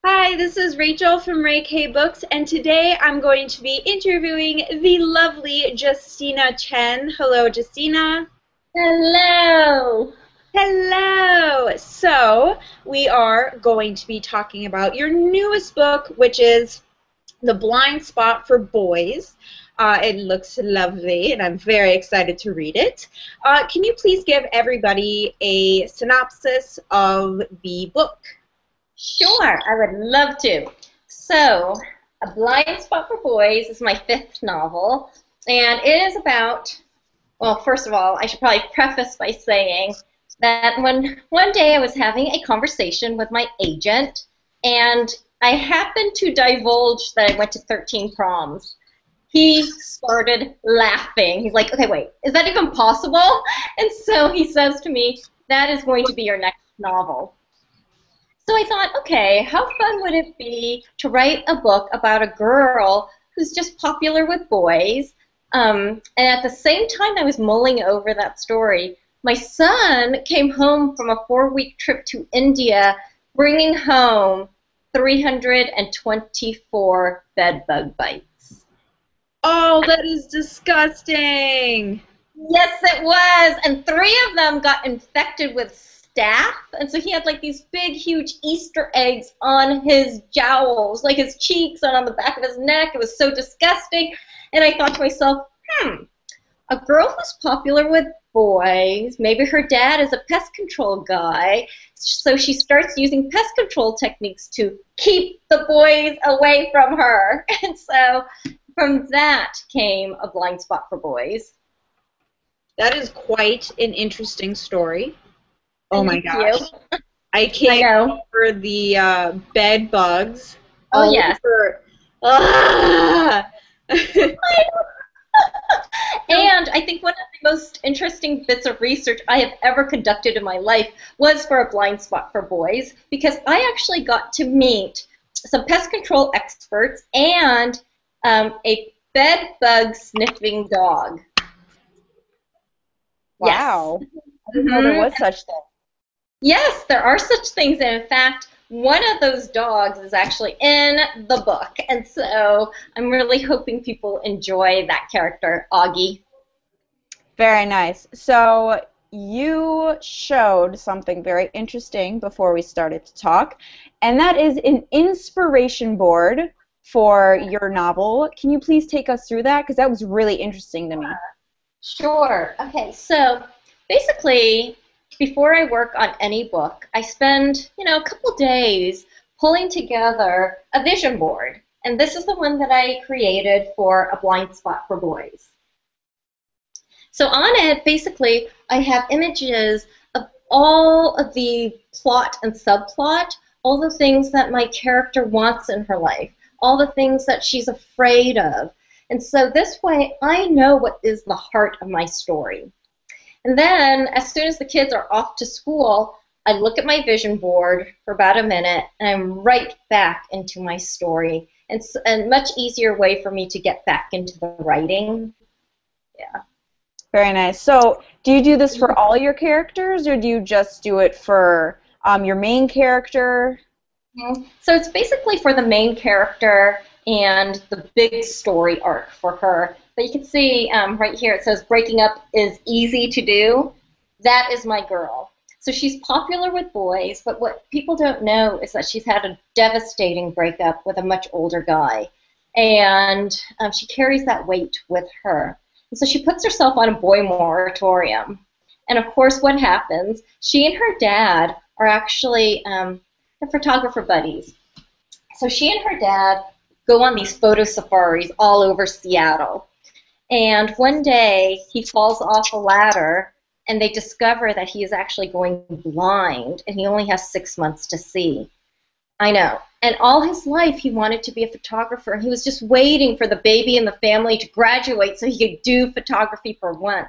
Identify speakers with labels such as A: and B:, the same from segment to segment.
A: Hi, this is Rachel from Ray K Books, and today I'm going to be interviewing the lovely Justina Chen. Hello, Justina.
B: Hello.
A: Hello. So, we are going to be talking about your newest book, which is The Blind Spot for Boys. It looks lovely, and I'm very excited to read it. Can you please give everybody a synopsis of the book?
B: Sure, I would love to. So, A Blind Spot for Boys is my fifth novel, and it is about, well, first of all, I should probably preface by saying that when one day I was having a conversation with my agent, and I happened to divulge that I went to 13 proms. He started laughing. He's like, okay, wait, is that even possible? And so he says to me, that is going to be your next novel. So I thought, okay, how fun would it be to write a book about a girl who's just popular with boys? And at the same time I was mulling over that story, my son came home from a 4-week trip to India, bringing home 324 bed bug bites.
A: Oh, that is disgusting.
B: Yes, it was. And 3 of them got infected with staph. And so he had like these big, huge Easter eggs on his jowls, like his cheeks and on the back of his neck. It was so disgusting. And I thought to myself, a girl who's popular with boys, maybe her dad is a pest control guy, so she starts using pest control techniques to keep the boys away from her. And so from that came A Blind Spot for Boys.
A: That is quite an interesting story. Oh my
B: Thank you.
A: gosh. I
B: I
A: can't get
B: know.
A: over the bed bugs
B: Oh,
A: all
B: yes.
A: over. Ah! So,
B: And I think one of the most interesting bits of research I have ever conducted in my life was for A Blind Spot for Boys, because I actually got to meet some pest control experts and a bed bug sniffing dog. Yes.
C: Wow. I didn't know there
B: hmm
C: was such thing.
B: Yes, there are such things. And in fact, one of those dogs is actually in the book. And so I'm really hoping people enjoy that character, Augie.
C: Very nice. So you showed something very interesting before we started to talk, and that is an inspiration board for your novel. Can you please take us through that? Because that was really interesting to me.
B: Sure. Okay, so basically, before I work on any book, I spend, a couple days pulling together a vision board. And this is the one that I created for A Blind Spot for Boys. So on it, basically, I have images of all of the plot and subplot, all the things that my character wants in her life, all the things that she's afraid of. And so this way, I know what is the heart of my story. And then, as soon as the kids are off to school, I look at my vision board for about a minute, and I'm right back into my story. And it's a much easier way for me to get back into the writing. Yeah.
C: Very nice. So do you do this for all your characters, or do you just do it for your main character?
B: So it's basically for the main character and the big story arc for her. But you can see right here it says breaking up is easy to do. That is my girl. So she's popular with boys, but what people don't know is that she's had a devastating breakup with a much older guy. And she carries that weight with her. And so she puts herself on a boy moratorium. And of course, what happens? She and her dad are actually they're photographer buddies. So she and her dad go on these photo safaris all over Seattle. And one day he falls off a ladder and they discover that he is actually going blind and he only has 6 months to see. I know. And all his life he wanted to be a photographer. He was just waiting for the baby and the family to graduate so he could do photography for once.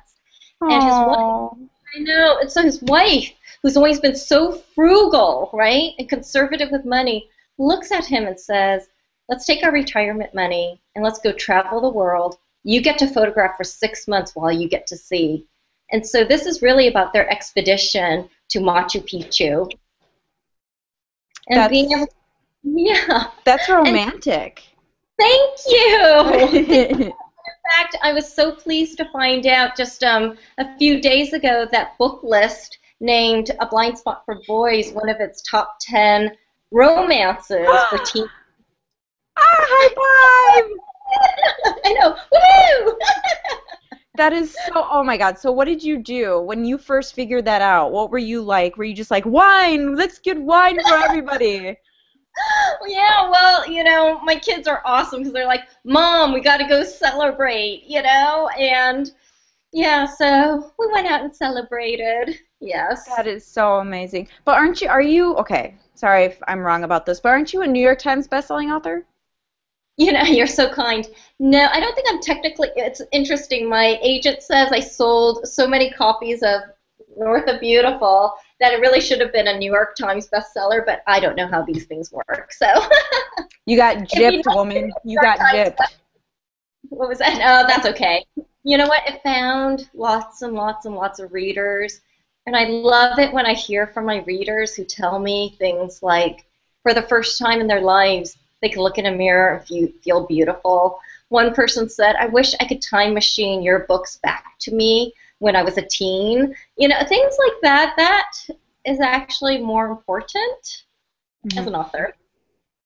B: And his wife,
C: Oh,
B: I know, and so his wife, who's always been so frugal, right, and conservative with money, looks at him and says, let's take our retirement money and let's go travel the world. You get to photograph for 6 months while you get to see. And so this is really about their expedition to Machu Picchu. And being
C: that's
B: able, Yeah.
C: That's
B: And
C: romantic.
B: thank you. In fact, I was so pleased to find out just a few days ago that Book List named A Blind Spot for Boys one of its top 10 romances for teens.
C: High five!
B: I know. Woohoo!
C: That is so, oh my God. So what did you do when you first figured that out? What were you like? Were you just like, wine, let's get wine for everybody?
B: Yeah, well, my kids are awesome because they're like, Mom, we got to go celebrate, and yeah, so we went out and celebrated. Yes.
C: That is so amazing. But okay, sorry if I'm wrong about this, but aren't you a New York Times bestselling author?
B: You're so kind. No, I don't think I'm technically, it's interesting. My agent says I sold so many copies of North of Beautiful that it really should have been a New York Times bestseller, but I don't know how these things work. So
C: You got
B: if you
C: gypped,
B: don't
C: woman.
B: get
C: You
B: New York
C: got
B: Times
C: gypped.
B: What was that? No, that's okay. You know what? It found lots and lots and lots of readers. And I love it when I hear from my readers who tell me things like, for the first time in their lives, they can look in a mirror and feel beautiful. One person said, I wish I could time machine your books back to me when I was a teen. Things like that. That is actually more important as an author.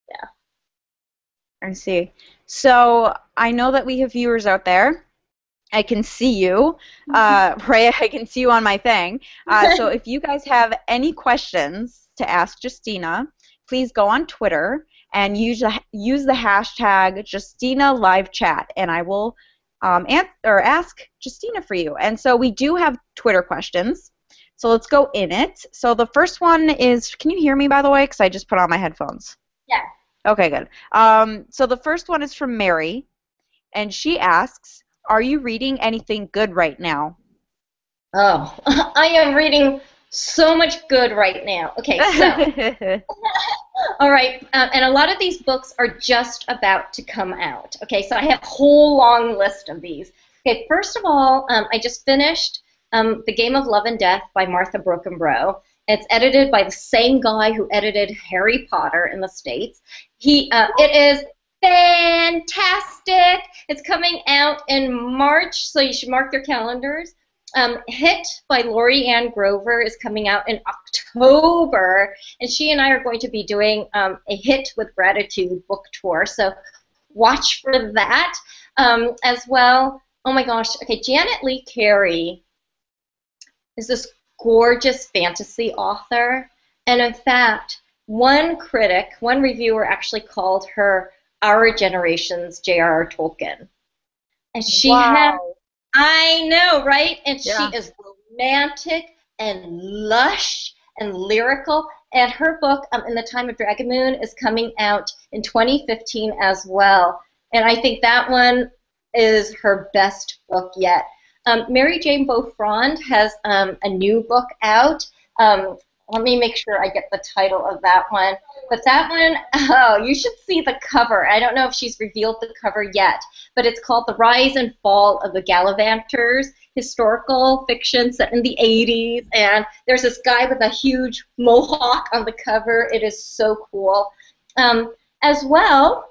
B: Yeah.
C: I see. So I know that we have viewers out there. I can see you, right? I can see you on my thing. So if you guys have any questions to ask Justina, please go on Twitter and use the hashtag Justina Live Chat, and I will ask Justina for you. And so we do have Twitter questions. So let's go in it. So the first one is, can you hear me, by the way? Because I just put on my headphones.
B: Yeah.
C: Okay, good. So the first one is from Mary, and she asks, are you reading anything good right now?
B: Oh, I am reading so much good right now. Okay, so, all right, and a lot of these books are just about to come out. Okay, so I have a whole long list of these. Okay, first of all, I just finished The Game of Love and Death by Martha Brockenbrough. It's edited by the same guy who edited Harry Potter in the States. It is fantastic. It's coming out in March, so you should mark your calendars. Hit by Lori Ann Grover is coming out in October, and she and I are going to be doing a Hit with Gratitude book tour, so watch for that as well. Oh my gosh, okay, Janet Lee Carey is this gorgeous fantasy author, and in fact, one reviewer actually called her our generation's J.R.R. Tolkien. And I know, right? And
C: Yeah.
B: she is romantic and lush and lyrical. And her book, In the Time of Dragon Moon, is coming out in 2015 as well. And I think that one is her best book yet. Mary Jane Beaufrand has a new book out. Let me make sure I get the title of that one. But that one, oh, you should see the cover. I don't know if she's revealed the cover yet, but it's called The Rise and Fall of the Gallivanters, historical fiction set in the 80s. And there's this guy with a huge mohawk on the cover. It is so cool. As well,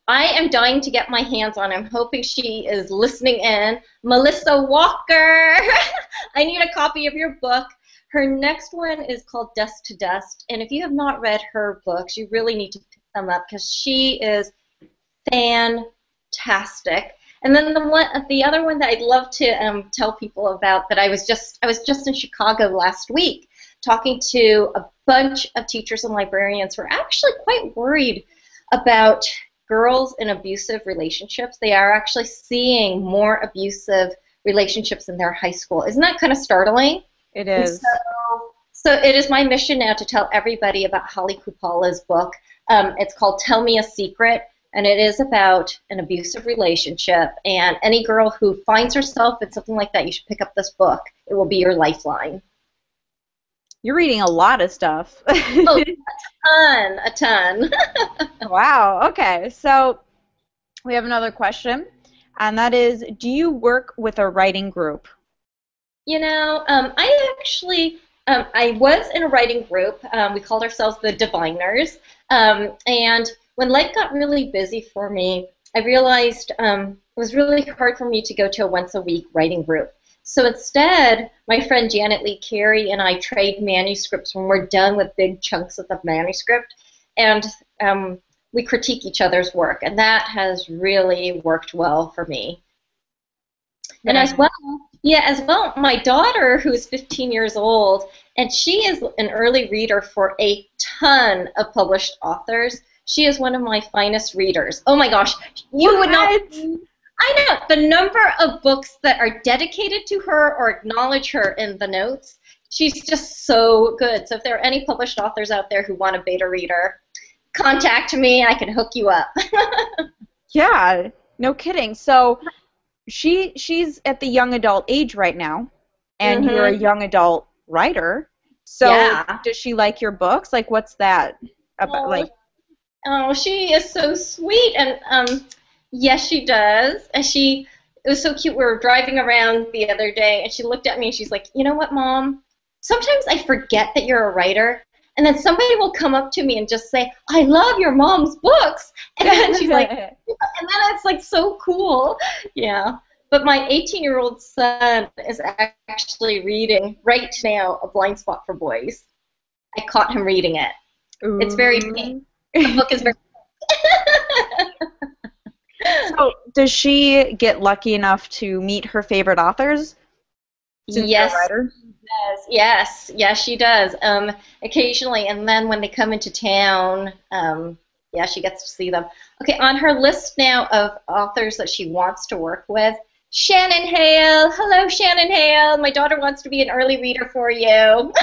B: I am dying to get my hands on. I'm hoping she is listening in. Melissa Walker. I need a copy of your book. Her next one is called Dust to Dust, and if you have not read her books, you really need to pick them up because she is fantastic. And then the other one that I'd love to tell people about that I was just in Chicago last week talking to a bunch of teachers and librarians who are actually quite worried about girls in abusive relationships. They are actually seeing more abusive relationships in their high school. Isn't that kind of startling?
C: It is.
B: So it is my mission now to tell everybody about Holly Kupala's book. It's called Tell Me a Secret, and it is about an abusive relationship. And any girl who finds herself in something like that, you should pick up this book. It will be your lifeline.
C: You're reading a lot of stuff.
B: Oh, a ton.
C: Wow, okay. So we have another question, and that is, do you work with a writing group?
B: I actually I was in a writing group. We called ourselves the Diviners. And when life got really busy for me, I realized it was really hard for me to go to a once-a-week writing group. So instead, my friend Janet Lee Carey and I trade manuscripts when we're done with big chunks of the manuscript, and we critique each other's work, and that has really worked well for me. And as well, my daughter, who is 15 years old, and she is an early reader for a ton of published authors. She is one of my finest readers. Oh my gosh, you would not. I know the number of books that are dedicated to her or acknowledge her in the notes. She's just so good. So if there are any published authors out there who want a beta reader, contact me. I can hook you up.
C: Yeah, no kidding. So she's at the young adult age right now, and you're a young adult writer. So
B: yeah.
C: Does she like your books? Like, what's that about?
B: Oh, she is so sweet, and yes, she does. And it was so cute. We were driving around the other day, and she looked at me, and she's like, "You know what, Mom? Sometimes I forget that you're a writer, and then somebody will come up to me and just say, 'I love your mom's books,'" and then she's like, and then it's like so cool, yeah. But my 18-year-old son is actually reading right now A Blind Spot for Boys. I caught him reading it. Ooh. It's very pink. The book is very
C: So, does she get lucky enough to meet her favorite authors?
B: Yes, yes, she does. Occasionally, and then when they come into town, yeah, she gets to see them. Okay, on her list now of authors that she wants to work with, Shannon Hale. Hello, Shannon Hale. My daughter wants to be an early reader for you.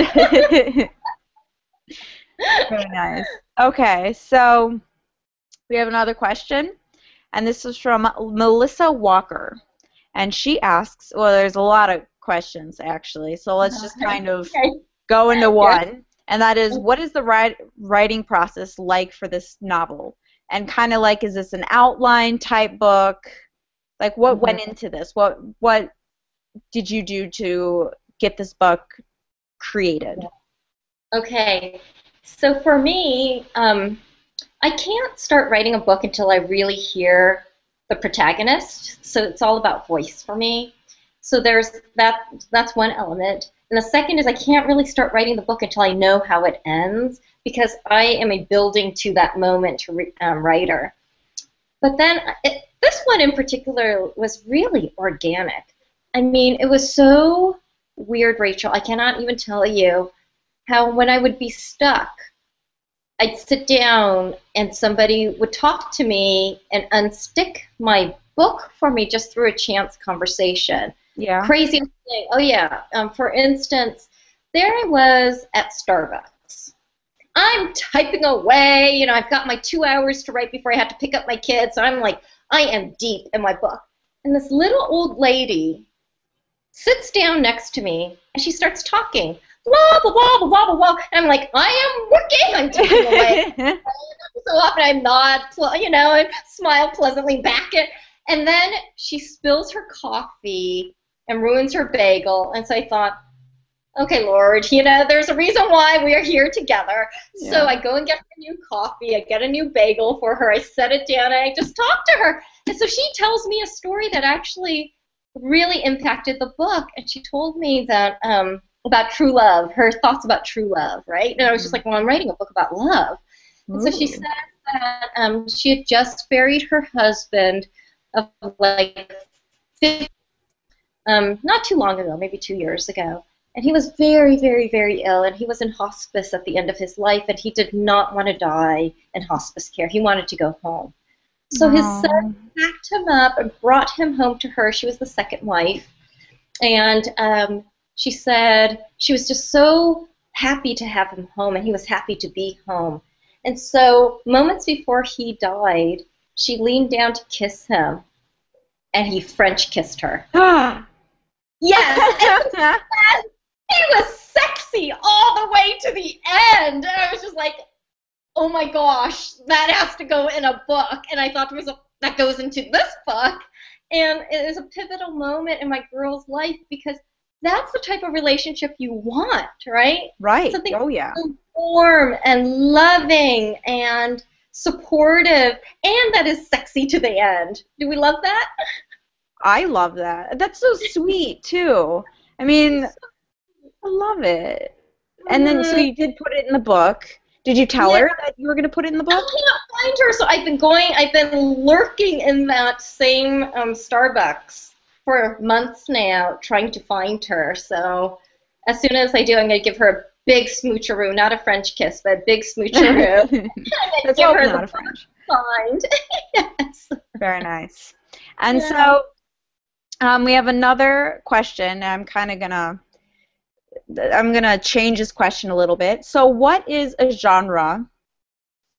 C: Very nice. Okay, so we have another question, and this is from Melissa Walker, and she asks, well, there's a lot of questions actually, so let's just kind of go into one, and that is, what is the writing process like for this novel? And kind of like, is this an outline type book? Like, what went into this? What did you do to get this book created?
B: Okay, so for me, I can't start writing a book until I really hear the protagonist. So it's all about voice for me. So there's that's one element. And the second is I can't really start writing the book until I know how it ends, because I am a building to that moment writer. But then this one in particular was really organic. I mean, it was so weird, Rachel. I cannot even tell you how when I would be stuck, I'd sit down and somebody would talk to me and unstick my book for me just through a chance conversation.
C: Yeah.
B: Crazy thing. Oh, yeah. For instance, there I was at Starbucks. I'm typing away. You know, I've got my 2 hours to write before I have to pick up my kids. So I'm like, I am deep in my book. And this little old lady sits down next to me, and she starts talking. Blah, blah, blah, blah, blah, blah. And I'm like, I am working. I'm typing away. So often I nod, you know, and smile pleasantly back. And then she spills her coffee and ruins her bagel. And so I thought, okay, Lord, you know, there's a reason why we are here together. Yeah. So I go and get her a new coffee. I get a new bagel for her. I set it down, and I just talk to her. And so she tells me a story that actually really impacted the book. And she told me that about true love, her thoughts about true love, right? And I was just like, well, I'm writing a book about love. And so she said that she had just buried her husband of like not too long ago, maybe 2 years ago. And he was very, very, very ill, and he was in hospice at the end of his life, and he did not want to die in hospice care. He wanted to go home. So his son packed him up and brought him home to her. She was the second wife. And she said she was just so happy to have him home, and he was happy to be home. And so moments before he died, she leaned down to kiss him, and he French kissed her. Yes! He was sexy all the way to the end. And I was just like, oh my gosh, that has to go in a book. And I thought to myself, that goes into this book. And it is a pivotal moment in my girl's life because that's the type of relationship you want, right?
C: Right.
B: Something
C: Oh, yeah.
B: warm and loving and supportive, and that is sexy to the end. Do we love that?
C: I love that. That's so sweet, too. I mean, I love it. And then, so
B: Mhm.
C: you did put it in the book. Did you tell
B: Yeah,
C: her that you were going to put it in the
B: I
C: book?
B: can't find her, so I've been lurking in that same Starbucks for months now, trying to find her. So as soon as I do, I'm going to give her a big smoocheroo, not a French kiss, but a big smoocheroo, and
C: Let's
B: give
C: hope
B: her the
C: not a
B: book
C: French.
B: signed. Yes.
C: Very nice. And
B: Yeah.
C: so we have another question. I'm gonna change this question a little bit. So, what is a genre?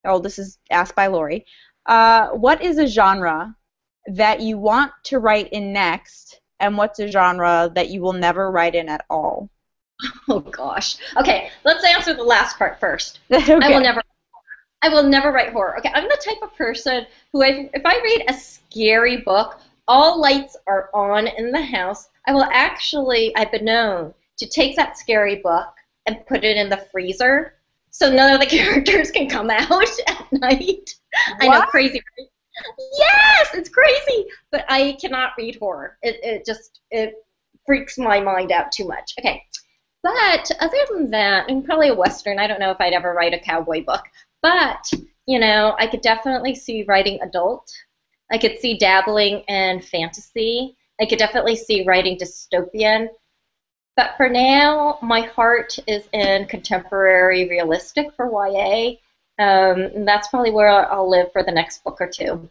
C: Oh, this is asked by Lori. What is a genre that you want to write in next, and what's a genre that you will never write in at all?
B: Oh gosh. Okay, let's answer the last part first.
C: Okay.
B: I will never write horror. Okay, I'm the type of person who, if I read a scary book, all lights are on in the house. I've been known to take that scary book and put it in the freezer so none of the characters can come out at night. I know,
C: What?
B: crazy, right? Yes, it's crazy, but I cannot read horror. It freaks my mind out too much. Okay, but other than that, and probably a Western, I don't know if I'd ever write a cowboy book, but, I could definitely see writing adult. I could see dabbling in fantasy. I could definitely see writing dystopian. But for now, my heart is in contemporary realistic for YA. And that's probably where I'll live for the next book or two.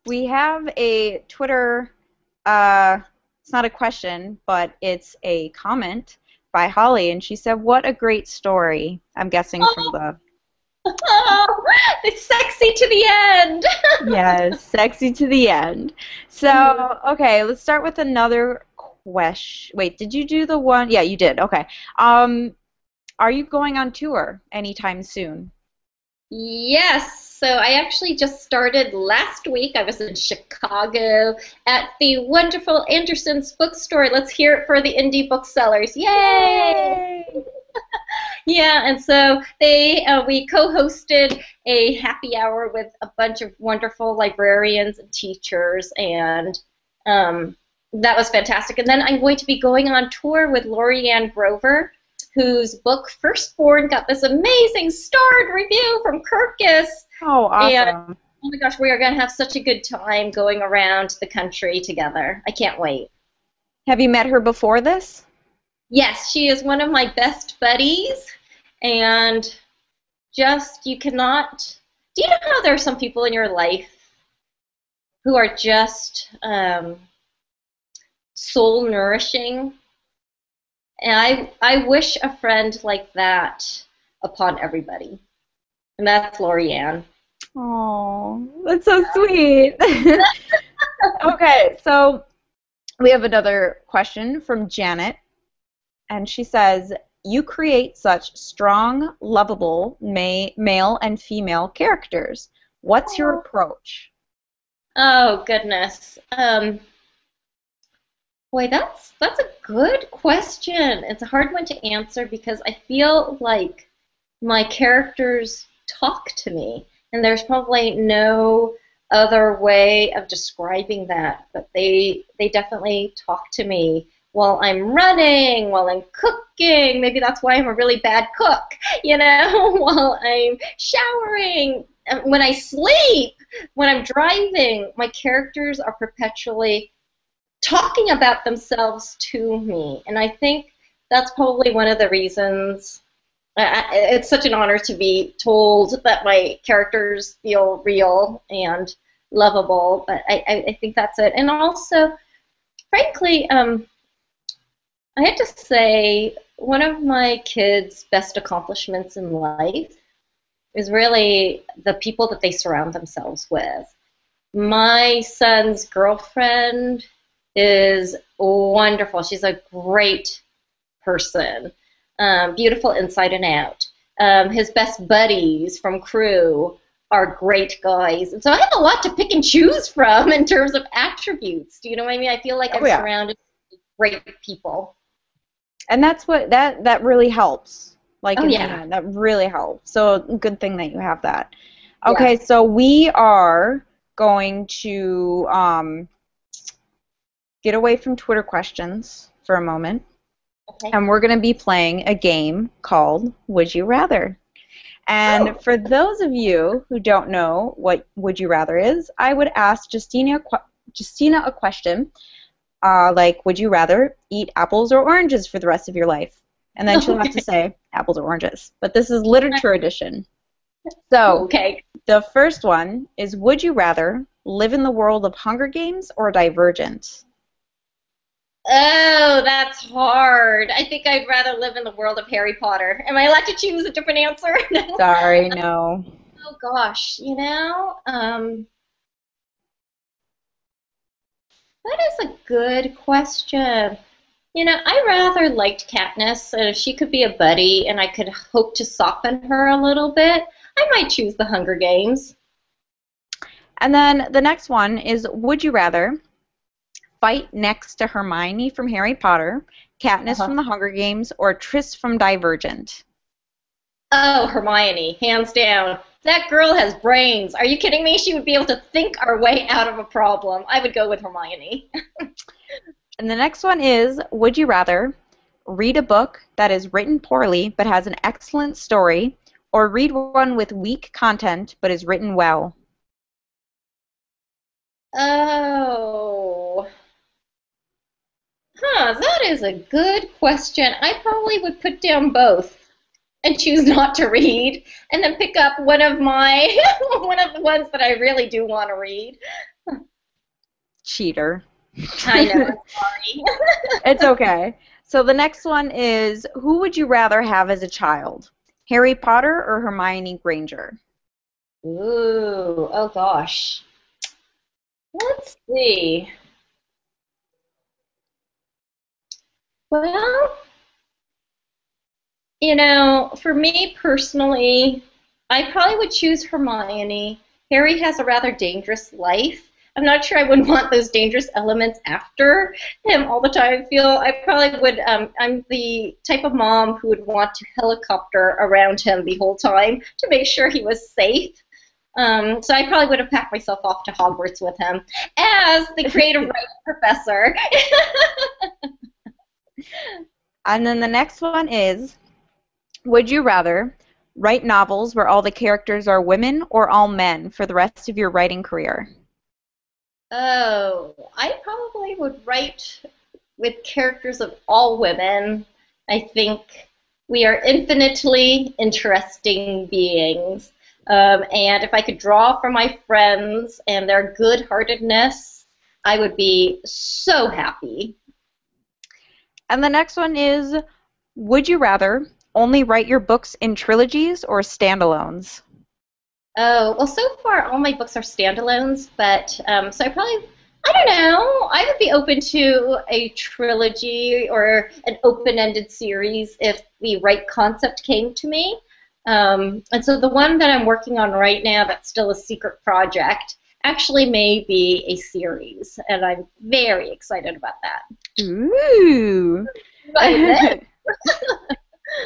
C: We have a Twitter, it's not a question, but it's a comment by Holly, and she said, "What a great story." I'm guessing from the...
B: Oh, it's sexy to the end.
C: Yes, sexy to the end. So, okay, let's start with another question. Wait, did you do the one? Yeah, you did. Okay. Are you going on tour anytime soon?
B: Yes, so I actually just started last week. I was in Chicago at the wonderful Anderson's bookstore. Let's hear it for the indie booksellers. Yay!
C: Yay!
B: Yeah, and so we co-hosted a happy hour with a bunch of wonderful librarians and teachers, and that was fantastic. And then I'm going to be going on tour with Lori Ann Grover, whose book Firstborn got this amazing starred review from Kirkus.
C: Oh,
B: And
C: awesome.
B: oh my gosh, we are going to have such a good time going around the country together. I can't wait.
C: Have you met her before this?
B: Yes, she is one of my best buddies, and you cannot. Do you know how there are some people in your life who are just soul nourishing? And I wish a friend like that upon everybody. And that's Lori Ann.
C: Oh, that's so sweet. Okay, so we have another question from Janet, and she says, "You create such strong, lovable male and female characters. What's your approach?"
B: Oh goodness. Boy, that's a good question. It's a hard one to answer because I feel like my characters talk to me, and there's probably no other way of describing that, but they definitely talk to me while I'm running, while I'm cooking. Maybe that's why I'm a really bad cook, while I'm showering, when I sleep, when I'm driving. My characters are perpetually talking about themselves to me, and I think that's probably one of the reasons. It's such an honor to be told that my characters feel real and lovable, but I think that's it. And also, frankly, I have to say one of my kids' best accomplishments in life is really the people that they surround themselves with. My son's girlfriend is wonderful. She's a great person, beautiful inside and out. His best buddies from crew are great guys. And so I have a lot to pick and choose from in terms of attributes. Do you know what I mean? I feel like I'm
C: yeah.
B: surrounded by great people.
C: And that's what that really helps. Like
B: Oh
C: in the
B: yeah.
C: end, that really helps. So good thing that you have that.
B: Yeah.
C: Okay, so we are going to get away from Twitter questions for a moment,
B: Okay.
C: and we're going to be playing a game called Would You Rather. And for those of you who don't know what Would You Rather is, I would ask Justina a question, like, would you rather eat apples or oranges for the rest of your life? And then she'll have to say apples or oranges. But this is literature edition. So
B: Okay.
C: the first one is, would you rather live in the world of Hunger Games or Divergent?
B: Oh, that's hard. I think I'd rather live in the world of Harry Potter. Am I allowed to choose a different answer? No.
C: Sorry, no.
B: Oh gosh, that is a good question. I rather liked Katniss, and if she could be a buddy and I could hope to soften her a little bit, I might choose the Hunger Games.
C: And then the next one is, would you rather fight next to Hermione from Harry Potter, Katniss
B: Uh-huh.
C: from the Hunger Games, or Tris from Divergent?
B: Oh, Hermione, hands down. That girl has brains. Are you kidding me? She would be able to think our way out of a problem. I would go with Hermione.
C: And the next one is, would you rather read a book that is written poorly but has an excellent story, or read one with weak content but is written well?
B: Oh. That is a good question. I probably would put down both and choose not to read, and then pick up one of my one of the ones that I really do want to read.
C: Cheater.
B: I know, I'm sorry.
C: It's okay. So the next one is, who would you rather have as a child? Harry Potter or Hermione Granger?
B: Ooh, oh gosh. Let's see. Well, for me personally, I probably would choose Hermione. Harry has a rather dangerous life. I'm not sure I would want those dangerous elements after him all the time. I feel I probably would. I'm the type of mom who would want to helicopter around him the whole time to make sure he was safe. So I probably would have packed myself off to Hogwarts with him as the creative writing professor.
C: And then the next one is, would you rather write novels where all the characters are women or all men for the rest of your writing career?
B: Oh, I probably would write with characters of all women. I think we are infinitely interesting beings. And if I could draw from my friends and their good-heartedness, I would be so happy.
C: And the next one is, would you rather only write your books in trilogies or standalones?
B: Oh, well, so far all my books are standalones, but so I don't know, I would be open to a trilogy or an open-ended series if the right concept came to me. And so the one that I'm working on right now that's still a secret project actually may be a series, and I'm very excited about that.
C: Ooh.
B: But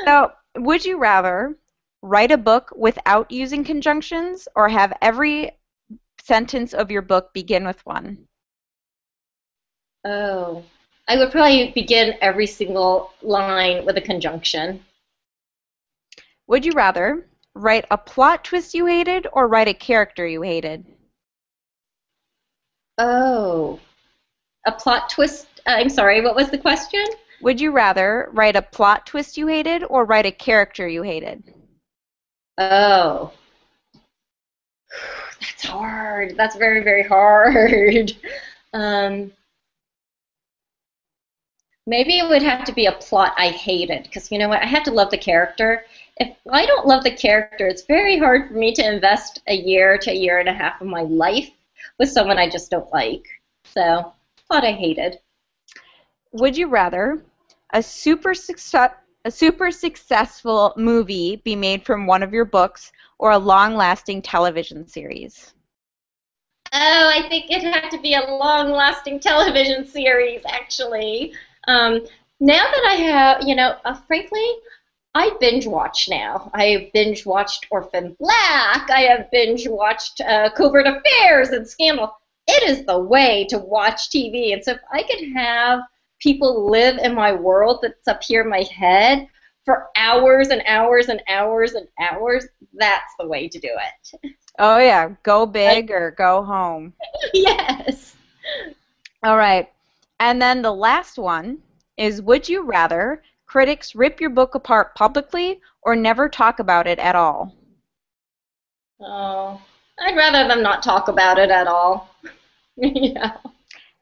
C: So, would you rather write a book without using conjunctions or have every sentence of your book begin with one?
B: oh, I would probably begin every single line with a conjunction.
C: Would you rather write a plot twist you hated or write a character you hated?
B: Oh, a plot twist. I'm sorry, what was the question?
C: Would you rather write a plot twist you hated or write a character you hated?
B: Oh, that's hard. That's very, very hard. Um, Maybe it would have to be a plot I hated, because you know what? I have to love the character. If I don't love the character, it's very hard for me to invest a year to a year and a half of my life with someone I just don't like. So, plot I hated.
C: Would you rather a super successful movie be made from one of your books or a long-lasting television series?
B: Oh, I think it'd have to be a long-lasting television series, actually. Now that I have, frankly, I binge watch now. I have binge watched Orphan Black. I have binge watched Covert Affairs and Scandal. It is the way to watch TV. And so if I could have people live in my world that's up here in my head for hours and hours and hours and hours, that's the way to do it.
C: Oh, yeah. Go big or go home.
B: Yes.
C: All right. And then the last one is, would you rather critics rip your book apart publicly or never talk about it at all?
B: Oh, I'd rather them not talk about it at all. Yeah.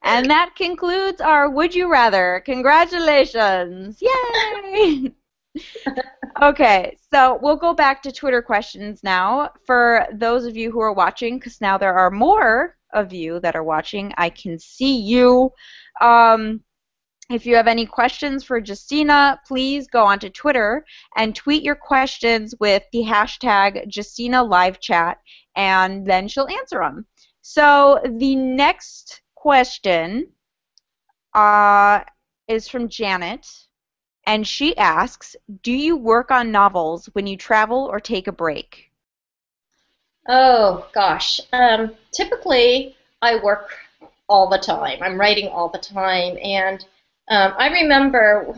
C: And that concludes our Would You Rather. Congratulations. Yay! Okay, so we'll go back to Twitter questions now. For those of you who are watching, because now there are more of you that are watching, I can see you. If you have any questions for Justina, please go onto Twitter and tweet your questions with the hashtag JustinaLiveChat, and then she'll answer them. So the next question is from Janet, and she asks, do you work on novels when you travel or take a break?
B: Oh, gosh. Typically, I work all the time. I'm writing all the time, and I remember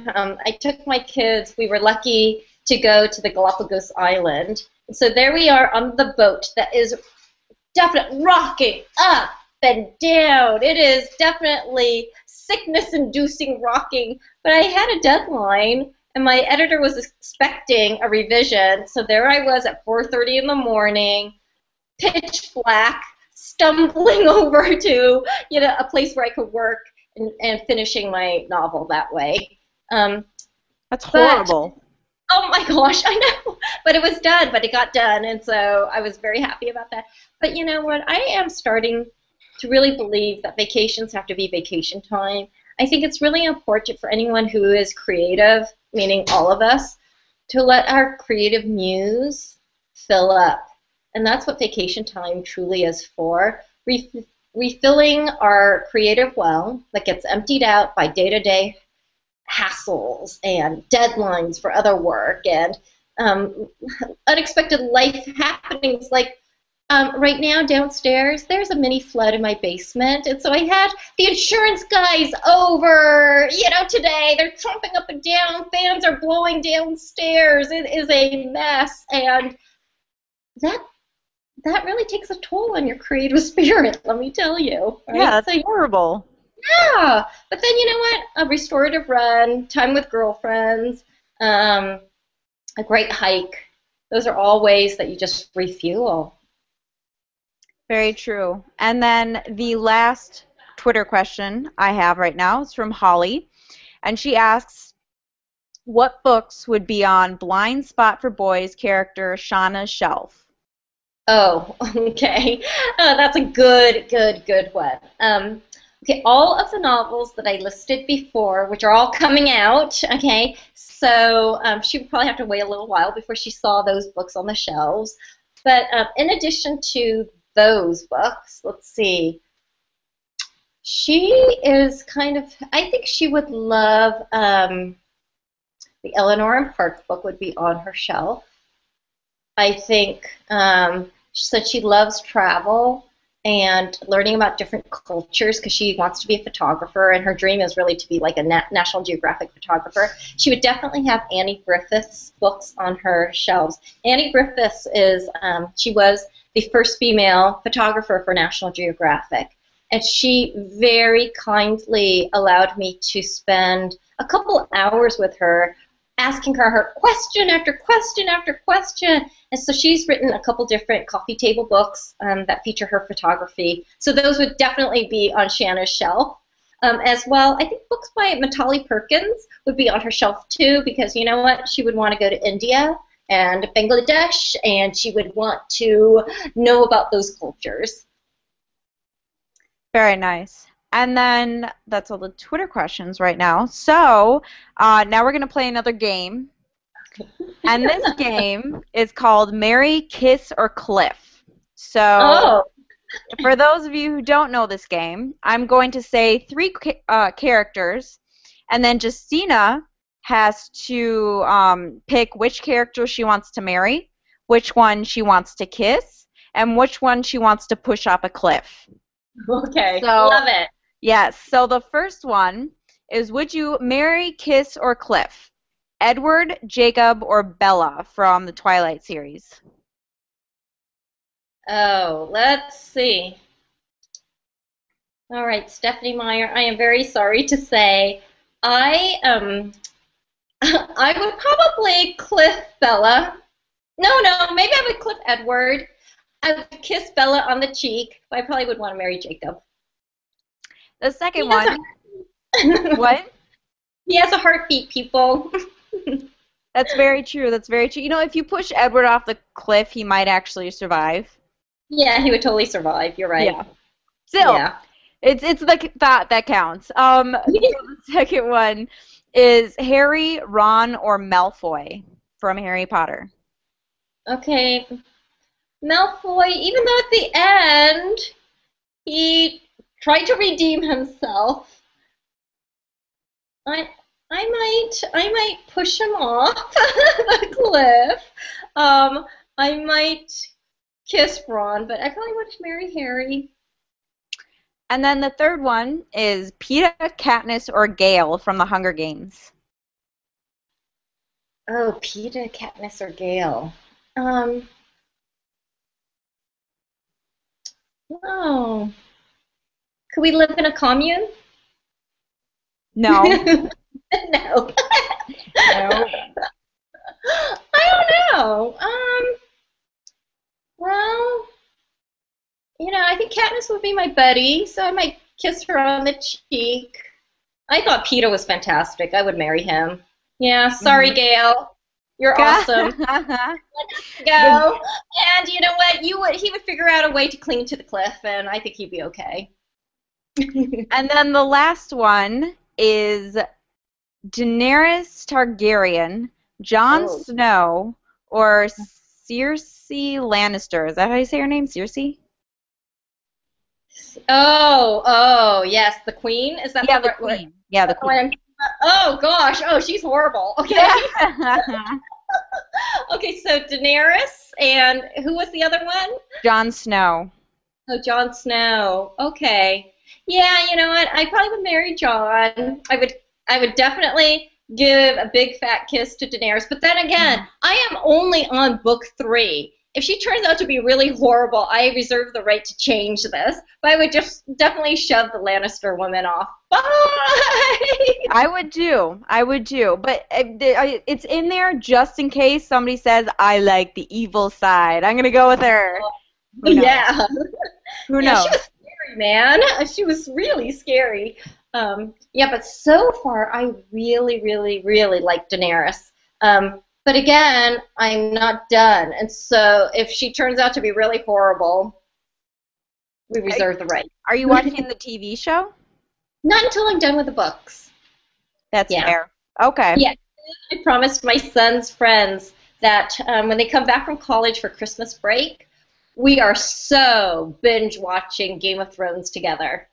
B: I took my kids. We were lucky to go to the Galapagos Island. So there we are on the boat that is definitely rocking up and down. It is definitely sickness-inducing rocking. But I had a deadline, and my editor was expecting a revision. So there I was at 4:30 in the morning, pitch black, stumbling over to a place where I could work. And finishing my novel that way.
C: That's horrible.
B: Oh my gosh, I know. But it was done, but it got done, and so I was very happy about that. But you know what? I am starting to really believe that vacations have to be vacation time. I think it's really important for anyone who is creative, meaning all of us, to let our creative muse fill up. And that's what vacation time truly is for. Refilling our creative well that gets emptied out by day-to-day hassles and deadlines for other work and unexpected life happenings. Like right now downstairs, there's a mini flood in my basement, and so I had the insurance guys over, today. They're trumping up and down. Fans are blowing downstairs. It is a mess, and that really takes a toll on your creative spirit, let me tell you. Right?
C: Yeah, that's horrible.
B: Yeah, but then you know what? A restorative run, time with girlfriends, a great hike. Those are all ways that you just refuel.
C: Very true. And then the last Twitter question I have right now is from Holly, and she asks, what books would be on Blind Spot for Boys character Shauna's shelf?
B: Oh, okay. That's a good one. Okay, all of the novels that I listed before, which are all coming out, okay, so she would probably have to wait a little while before she saw those books on the shelves. But in addition to those books, let's see, she is I think she would love the Eleanor and Park book would be on her shelf. I think since she loves travel and learning about different cultures because she wants to be a photographer and her dream is really to be like a National Geographic photographer, she would definitely have Annie Griffith's books on her shelves. Annie Griffiths she was the first female photographer for National Geographic, and she very kindly allowed me to spend a couple hours with her asking her question after question after question. And so she's written a couple different coffee table books that feature her photography. So those would definitely be on Shanna's shelf. As well, I think books by Matali Perkins would be on her shelf too, because you know what? She would want to go to India and Bangladesh, and she would want to know about those cultures.
C: Very nice. And then that's all the Twitter questions right now. So now we're going to play another game. And this game is called Marry, Kiss, or Cliff. So for those of you who don't know this game, I'm going to say three characters, And then Justina has to pick which character she wants to marry, which one she wants to kiss, and which one she wants to push off a cliff.
B: Okay,
C: So,
B: love it.
C: yes, so the first one is, would you marry, kiss, or cliff? Edward, Jacob, or Bella from the Twilight series?
B: Oh, let's see. All right, Stephanie Meyer, I am very sorry to say I I would probably cliff Bella. No, maybe I would cliff Edward. I would kiss Bella on the cheek, but I probably would want to marry Jacob.
C: The second
B: He has
C: one, what?
B: He has a heartbeat, people.
C: That's very true. That's very true. You know, if you push Edward off the cliff, he might actually survive.
B: Yeah, he would totally survive. You're right.
C: Yeah. Still,
B: Yeah.
C: it's the thought that counts. So the second one is Harry, Ron, or Malfoy from Harry Potter.
B: Okay. Malfoy, even though at the end he tried to redeem himself, I might push him off the cliff. I might kiss Ron, but I probably would marry Harry.
C: And then the third one is Peeta, Katniss, or Gale from the Hunger Games.
B: Oh, Peeta, Katniss, or Gale. Oh. Could we live in a commune?
C: No.
B: No.
C: No.
B: I don't know. Well, I think Katniss would be my buddy, so I might kiss her on the cheek. I thought Peeta was fantastic. I would marry him. Yeah, sorry, Gail. You're awesome. Let's go. And you know what? He would figure out a way to cling to the cliff, and I think he'd be okay.
C: And then the last one is Daenerys Targaryen, Jon Snow, or Cersei Lannister. Is that how you say her name? Cersei?
B: Oh, yes, the queen? Is that
C: the queen? Yeah, the queen.
B: Oh, gosh. Oh, she's horrible. Okay. Okay, so Daenerys, and who was the other one?
C: Jon Snow.
B: Oh, Jon Snow. Okay. Yeah, you know what? I probably would marry Jon. I would definitely give a big fat kiss to Daenerys. But then again, I am only on book 3. If she turns out to be really horrible, I reserve the right to change this. But I would just definitely shove the Lannister woman off. Bye!
C: I would do. But it's in there just in case somebody says, I like the evil side. I'm going to go with her.
B: Yeah.
C: Who knows?
B: She was scary, man. She was really scary. Yeah, but so far, I really, really, really like Daenerys. But again, I'm not done. And so if she turns out to be really horrible, we reserve the right.
C: Are you watching the TV show?
B: Not until I'm done with the books.
C: That's fair. Okay.
B: Yeah. I promised my son's friends that when they come back from college for Christmas break, we are so binge watching Game of Thrones together.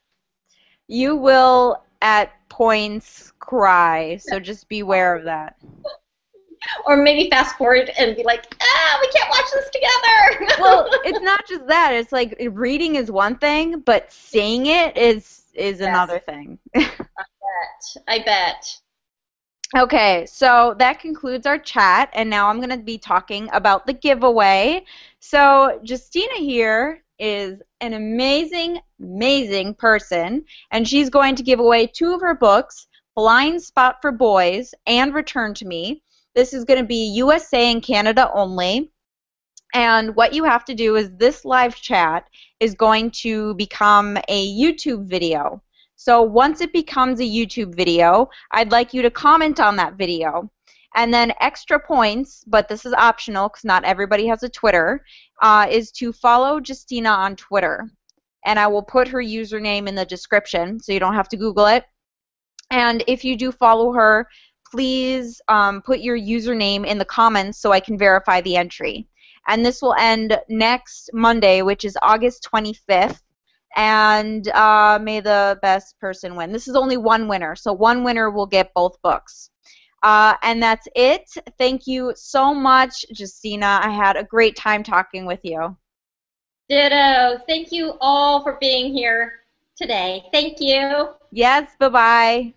C: You will at points cry, so just beware of that.
B: Or maybe fast forward and be like, we can't watch this together.
C: Well, it's not just that. It's like reading is one thing, but seeing it is another thing.
B: I bet.
C: Okay, so that concludes our chat, and now I'm going to be talking about the giveaway. So Justina here is an amazing, amazing person, and she's going to give away 2 of her books, Blind Spot for Boys and Return to Me. This is going to be USA and Canada only. And what you have to do is this live chat is going to become a YouTube video. So once it becomes a YouTube video, I'd like you to comment on that video. And then extra points, but this is optional because not everybody has a Twitter, is to follow Justina on Twitter. And I will put her username in the description so you don't have to Google it. And if you do follow her, please put your username in the comments so I can verify the entry. And this will end next Monday, which is August 25th. and may the best person win. This is only one winner, so one winner will get both books. And that's it. Thank you so much, Justina. I had a great time talking with you.
B: Ditto. Thank you all for being here today. Thank you.
C: Yes, bye-bye.